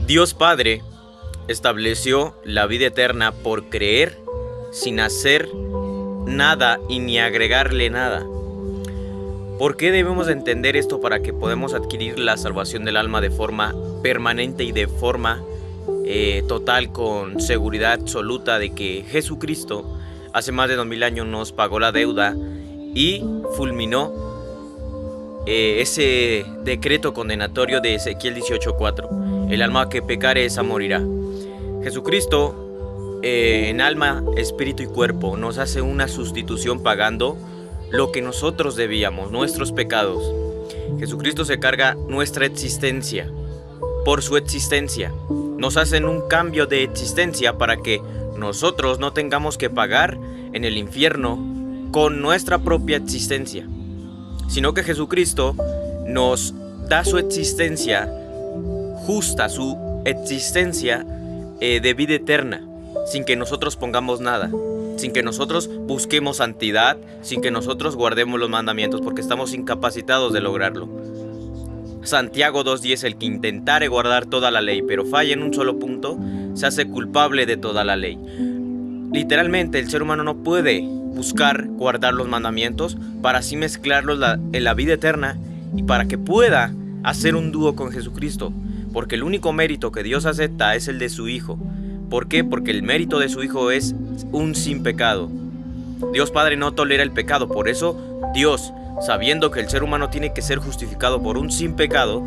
Dios Padre estableció la vida eterna por creer sin hacer nada y ni agregarle nada. ¿Por qué debemos entender esto para que podamos adquirir la salvación del alma de forma permanente y de forma total, con seguridad absoluta de que Jesucristo hace más de 2000 años nos pagó la deuda y fulminó ese decreto condenatorio de Ezequiel 18:4? El alma que pecare esa morirá. Jesucristo en alma, espíritu y cuerpo nos hace una sustitución pagando lo que nosotros debíamos, nuestros pecados. Jesucristo se carga nuestra existencia por su existencia. Nos hacen un cambio de existencia para que nosotros no tengamos que pagar en el infierno con nuestra propia existencia, sino que Jesucristo nos da su existencia justa, su existencia de vida eterna, sin que nosotros pongamos nada, sin que nosotros busquemos santidad, sin que nosotros guardemos los mandamientos, porque estamos incapacitados de lograrlo. Santiago 2:10: el que intentare guardar toda la ley, pero falla en un solo punto, se hace culpable de toda la ley. Literalmente, el ser humano no puede buscar guardar los mandamientos para así mezclarlos en la vida eterna y para que pueda hacer un dúo con Jesucristo, porque el único mérito que Dios acepta es el de su Hijo. ¿Por qué? Porque el mérito de su Hijo es un sin pecado. Dios Padre no tolera el pecado, por eso Dios, sabiendo que el ser humano tiene que ser justificado por un sin pecado,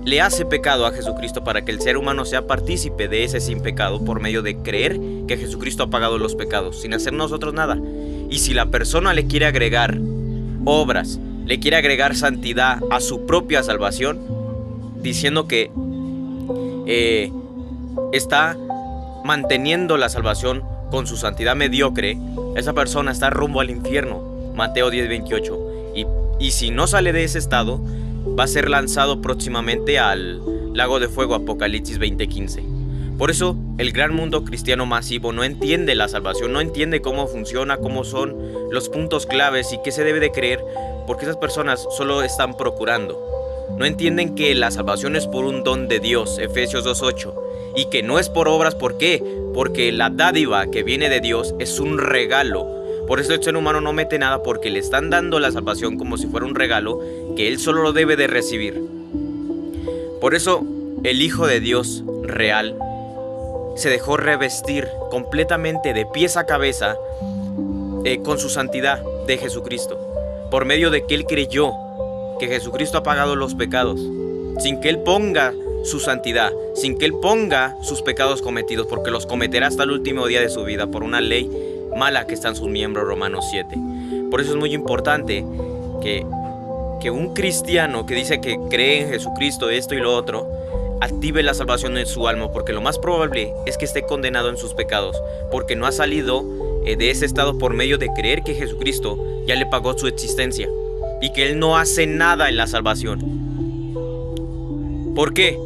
le hace pecado a Jesucristo para que el ser humano sea partícipe de ese sin pecado por medio de creer que Jesucristo ha pagado los pecados, sin hacer nosotros nada. Y si la persona le quiere agregar obras, le quiere agregar santidad a su propia salvación, diciendo que está manteniendo la salvación con su santidad mediocre, esa persona está rumbo al infierno. Mateo 10:28. Y si no sale de ese estado, va a ser lanzado próximamente al lago de fuego. Apocalipsis 20:15. Por eso el gran mundo cristiano masivo no entiende la salvación, no entiende cómo funciona, cómo son los puntos claves y qué se debe de creer, porque esas personas solo están procurando. No entienden que la salvación es por un don de Dios, Efesios 2:8, y que no es por obras. ¿Por qué? Porque la dádiva que viene de Dios es un regalo. Por eso el ser humano no mete nada, porque le están dando la salvación como si fuera un regalo que él solo lo debe de recibir. Por eso el Hijo de Dios real se dejó revestir completamente de pies a cabeza con su santidad de Jesucristo, por medio de que él creyó que Jesucristo ha pagado los pecados, sin que él ponga su santidad, sin que él ponga sus pecados cometidos, porque los cometerá hasta el último día de su vida por una ley mala que está en sus miembros, Romanos 7. Por eso es muy importante que un cristiano que dice que cree en Jesucristo, esto y lo otro, active la salvación en su alma, porque lo más probable es que esté condenado en sus pecados, porque no ha salido de ese estado por medio de creer que Jesucristo ya le pagó su existencia y que él no hace nada en la salvación. ¿Por qué?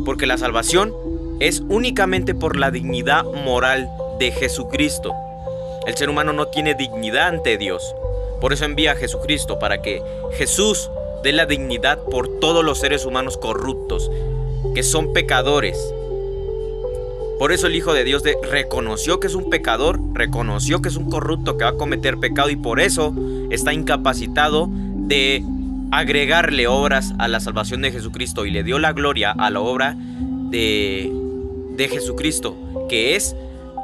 Porque la salvación es únicamente por la dignidad moral de Jesucristo. El ser humano no tiene dignidad ante Dios. Por eso envía a Jesucristo, para que Jesús dé la dignidad por todos los seres humanos corruptos, que son pecadores. Por eso el Hijo de Dios reconoció que es un pecador, reconoció que es un corrupto que va a cometer pecado, y por eso está incapacitado de agregarle obras a la salvación de Jesucristo, y le dio la gloria a la obra de Jesucristo, que es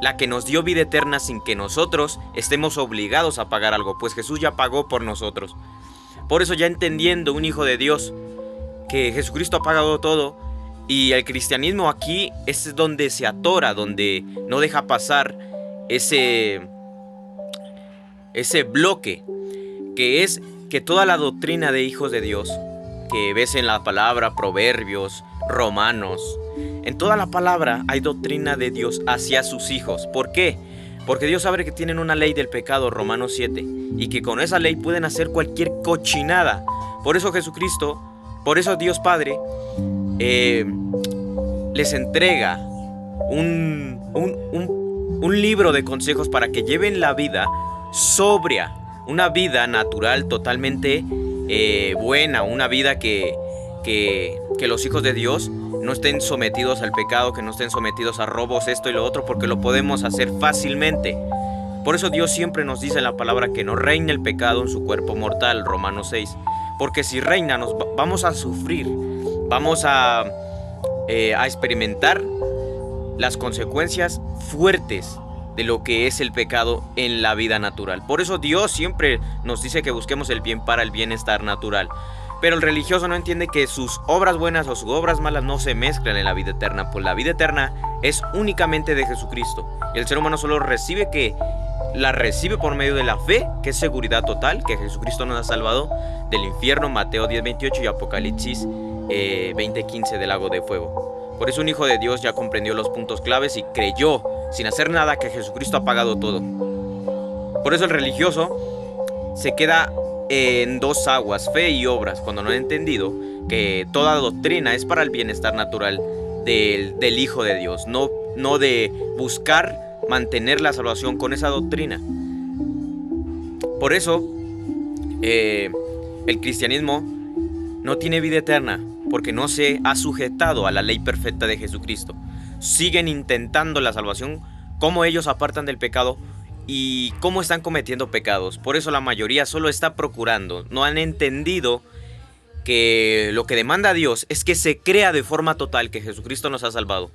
la que nos dio vida eterna sin que nosotros estemos obligados a pagar algo, pues Jesús ya pagó por nosotros. Por eso, ya entendiendo un Hijo de Dios que Jesucristo ha pagado todo, y el cristianismo aquí es donde se atora, donde no deja pasar ese bloque, que es que toda la doctrina de hijos de Dios que ves en la palabra, Proverbios, Romanos, en toda la palabra hay doctrina de Dios hacia sus hijos. ¿Por qué? Porque Dios sabe que tienen una ley del pecado, Romanos 7, y que con esa ley pueden hacer cualquier cochinada. Por eso Jesucristo, por eso Dios Padre les entrega un libro de consejos para que lleven la vida sobria, una vida natural totalmente buena, una vida que que los hijos de Dios no estén sometidos al pecado, que no estén sometidos a robos, esto y lo otro, porque lo podemos hacer fácilmente. Por eso Dios siempre nos dice en la palabra que no reine el pecado en su cuerpo mortal, Romanos 6. Porque si reina, vamos a sufrir, vamos a experimentar las consecuencias fuertes de lo que es el pecado en la vida natural. Por eso Dios siempre nos dice que busquemos el bien para el bienestar natural. Pero el religioso no entiende que sus obras buenas o sus obras malas no se mezclan en la vida eterna, pues la vida eterna es únicamente de Jesucristo. Y el ser humano solo la recibe por medio de la fe, que es seguridad total, que Jesucristo nos ha salvado del infierno, Mateo 10:28 y Apocalipsis 20:15 del lago de fuego. Por eso un hijo de Dios ya comprendió los puntos claves y creyó, sin hacer nada, que Jesucristo ha pagado todo. Por eso el religioso se queda en dos aguas, fe y obras, cuando no ha entendido que toda doctrina es para el bienestar natural del Hijo de Dios, no de buscar mantener la salvación con esa doctrina. Por eso el cristianismo no tiene vida eterna, porque no se ha sujetado a la ley perfecta de Jesucristo. Siguen intentando la salvación, cómo ellos apartan del pecado y cómo están cometiendo pecados. Por eso la mayoría solo está procurando. No han entendido que lo que demanda Dios es que se crea de forma total que Jesucristo nos ha salvado.